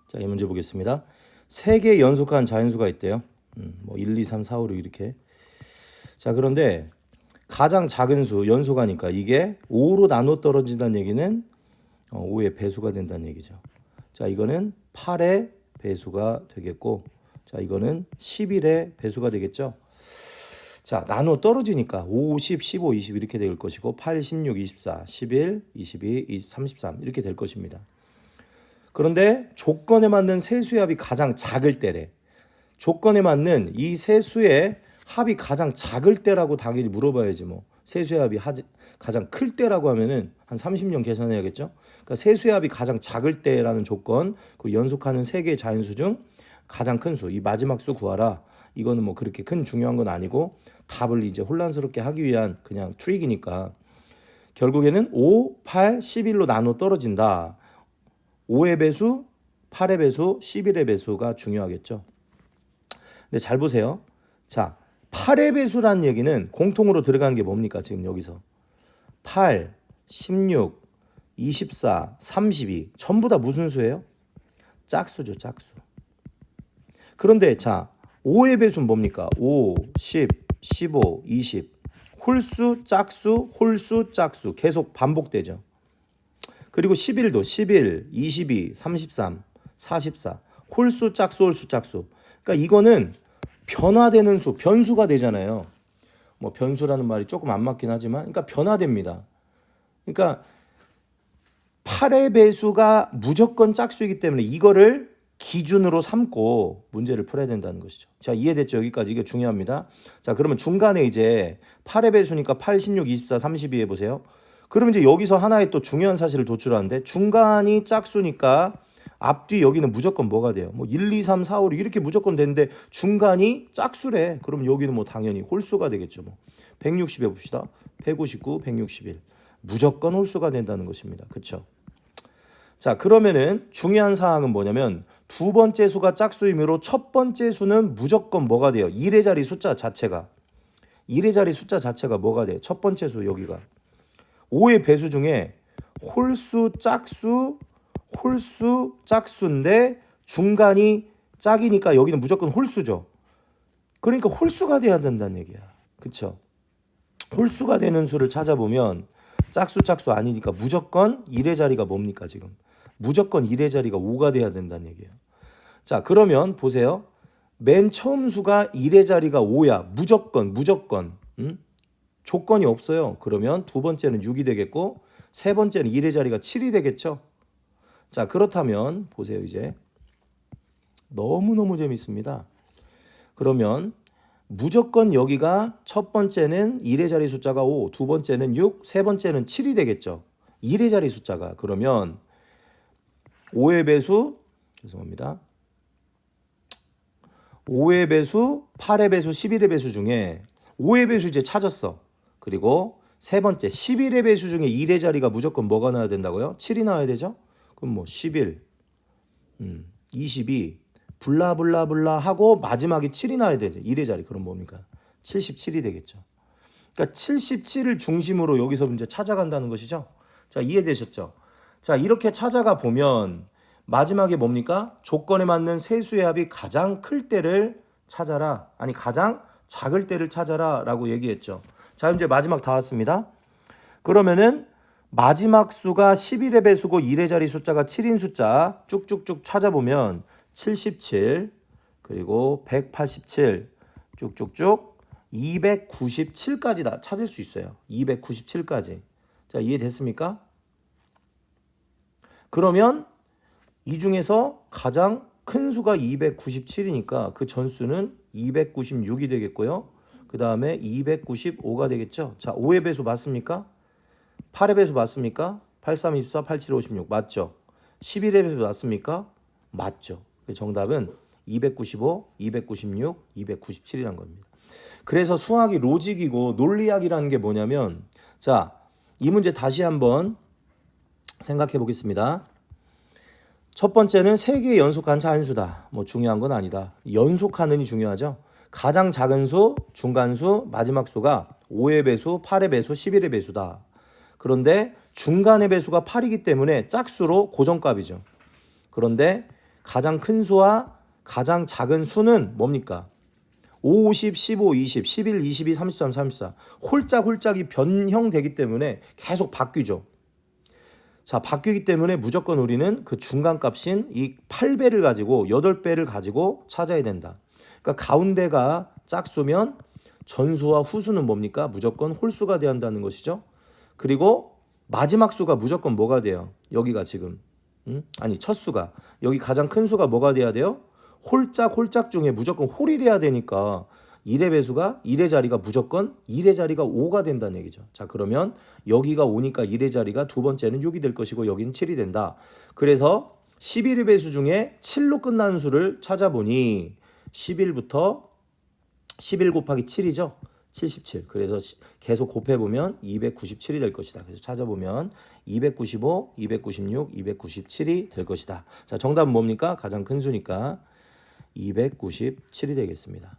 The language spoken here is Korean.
자, 이 문제 보겠습니다. 3개 연속한 자연수가 있대요. 1, 2, 3, 4, 5, 6 이렇게. 자, 그런데 가장 작은 수 연속하니까 이게 5로 나눠 떨어진다는 얘기는 5의 배수가 된다는 얘기죠. 자, 이거는 8의 배수가 되겠고, 자, 이거는 11의 배수가 되겠죠. 자, 나눠 떨어지니까 5, 10, 15, 20 이렇게 될 것이고 8, 16, 24, 11, 22, 33 이렇게 될 것입니다. 그런데 조건에 맞는 세 수의 합이 가장 작을 때래. 조건에 맞는 이 세 수의 합이 가장 작을 때라고 당연히 물어봐야지 뭐. 세 수의 합이 가장 클 때라고 하면은 한 30년 계산해야겠죠. 그러니까 세 수의 합이 가장 작을 때라는 조건, 그리고 연속하는 세 개의 자연수 중 가장 큰 수, 이 마지막 수 구하라. 이거는 뭐 그렇게 큰 중요한 건 아니고 답을 이제 혼란스럽게 하기 위한 그냥 트릭이니까 결국에는 5, 8, 11로 나눠 떨어진다. 5의 배수, 8의 배수, 11의 배수가 중요하겠죠. 근데 잘 보세요. 자, 8의 배수라는 얘기는 공통으로 들어가는 게 뭡니까? 지금 여기서 8, 16, 24, 32 전부 다 무슨 수예요? 짝수죠, 짝수. 그런데 자, 5의 배수는 뭡니까? 5, 10, 15, 20 홀수, 짝수, 홀수, 짝수 계속 반복되죠. 그리고 11도 11, 22, 33, 44 홀수, 짝수, 홀수, 짝수. 그러니까 이거는 변화되는 수, 변수가 되잖아요. 뭐 변수라는 말이 조금 안 맞긴 하지만 그러니까 변화됩니다. 그러니까 8의 배수가 무조건 짝수이기 때문에 이거를 기준으로 삼고 문제를 풀어야 된다는 것이죠. 자, 이해됐죠? 여기까지. 이게 중요합니다. 자, 그러면 중간에 이제 8의 배수니까 8, 16, 24, 32 해보세요. 그러면 이제 여기서 하나의 또 중요한 사실을 도출하는데 중간이 짝수니까 앞뒤 여기는 무조건 뭐가 돼요? 뭐 1, 2, 3, 4, 5, 6 이렇게 무조건 되는데 중간이 짝수래. 그럼 여기는 뭐 당연히 홀수가 되겠죠. 뭐 160 해봅시다. 159, 161 무조건 홀수가 된다는 것입니다. 그렇죠? 자, 그러면은 중요한 사항은 뭐냐면 두 번째 수가 짝수이므로 첫 번째 수는 무조건 뭐가 돼요? 1의 자리 숫자 자체가 1의 자리 숫자 자체가 뭐가 돼요? 첫 번째 수 여기가 5의 배수 중에 홀수, 짝수, 홀수, 짝수인데 중간이 짝이니까 여기는 무조건 홀수죠. 그러니까 홀수가 돼야 된다는 얘기야. 그렇죠? 홀수가 되는 수를 찾아보면 짝수, 짝수 아니니까 무조건 1의 자리가 뭡니까 지금? 무조건 1의 자리가 5가 돼야 된다는 얘기예요. 자, 그러면 보세요. 맨 처음 수가 1의 자리가 5야. 무조건. 조건이 없어요. 그러면 두 번째는 6이 되겠고 세 번째는 1의 자리가 7이 되겠죠. 자, 그렇다면 보세요. 이제 너무너무 재밌습니다. 그러면 무조건 여기가 첫 번째는 1의 자리 숫자가 5, 두 번째는 6, 세 번째는 7이 되겠죠. 1의 자리 숫자가. 그러면 5의 배수, 죄송합니다. 5의 배수, 8의 배수, 11의 배수 중에 5의 배수 이제 찾았어. 그리고 세 번째 11의 배수 중에 1의 자리가 무조건 뭐가 나와야 된다고요? 7이 나와야 되죠? 그럼 뭐 11, 22 블라블라블라 하고 마지막에 7이 나와야 되죠. 1의 자리. 그럼 뭡니까? 77이 되겠죠. 그러니까 77을 중심으로 여기서 이제 찾아간다는 것이죠. 자, 이해되셨죠? 자, 이렇게 찾아가 보면 마지막에 뭡니까? 조건에 맞는 세 수의 합이 가장 클 때를 찾아라. 아니, 가장 작을 때를 찾아라 라고 얘기했죠. 자, 이제 마지막 다 왔습니다. 그러면은 마지막 수가 11의 배수고 1의 자리 숫자가 7인 숫자 쭉쭉쭉 찾아보면 77 그리고 187 쭉쭉쭉 297까지 다 찾을 수 있어요. 297까지. 자, 이해됐습니까? 그러면 이 중에서 가장 큰 수가 297이니까 그 전수는 296이 되겠고요. 그 다음에 295가 되겠죠. 자, 5의 배수 맞습니까? 8의 배수 맞습니까? 83, 24, 87, 56 맞죠? 11의 배수 맞습니까? 맞죠. 정답은 295, 296, 297이란 겁니다. 그래서 수학이 로직이고 논리학이라는 게 뭐냐면 자, 이 문제 다시 한번 생각해 보겠습니다. 첫 번째는 3개의 연속한 자연수다. 뭐 중요한 건 아니다. 연속하는이 중요하죠. 가장 작은 수, 중간수, 마지막 수가 5의 배수, 8의 배수, 11의 배수다. 그런데 중간의 배수가 8이기 때문에 짝수로 고정값이죠. 그런데 가장 큰 수와 가장 작은 수는 뭡니까? 5, 10, 15, 20, 11, 22, 33, 34 홀짝홀짝이 변형되기 때문에 계속 바뀌죠. 자, 바뀌기 때문에 무조건 우리는 그 중간값인 이 8배를 가지고 8배를 가지고 찾아야 된다. 그러니까 가운데가 짝수면 전수와 후수는 뭡니까? 무조건 홀수가 돼야 한다는 것이죠. 그리고 마지막 수가 무조건 뭐가 돼요? 여기가 지금 아니 첫 수가 여기 가장 큰 수가 뭐가 돼야 돼요? 홀짝 중에 무조건 홀이 돼야 되니까 1의 배수가 1의 자리가 무조건 1의 자리가 5가 된다는 얘기죠. 자, 그러면 여기가 5니까 1의 자리가 두 번째는 6이 될 것이고 여기는 7이 된다. 그래서 11의 배수 중에 7로 끝나는 수를 찾아보니 11부터 11 곱하기 7이죠. 77. 그래서 계속 곱해보면 297이 될 것이다. 그래서 찾아보면 295, 296, 297이 될 것이다. 자, 정답은 뭡니까? 가장 큰 수니까 297이 되겠습니다.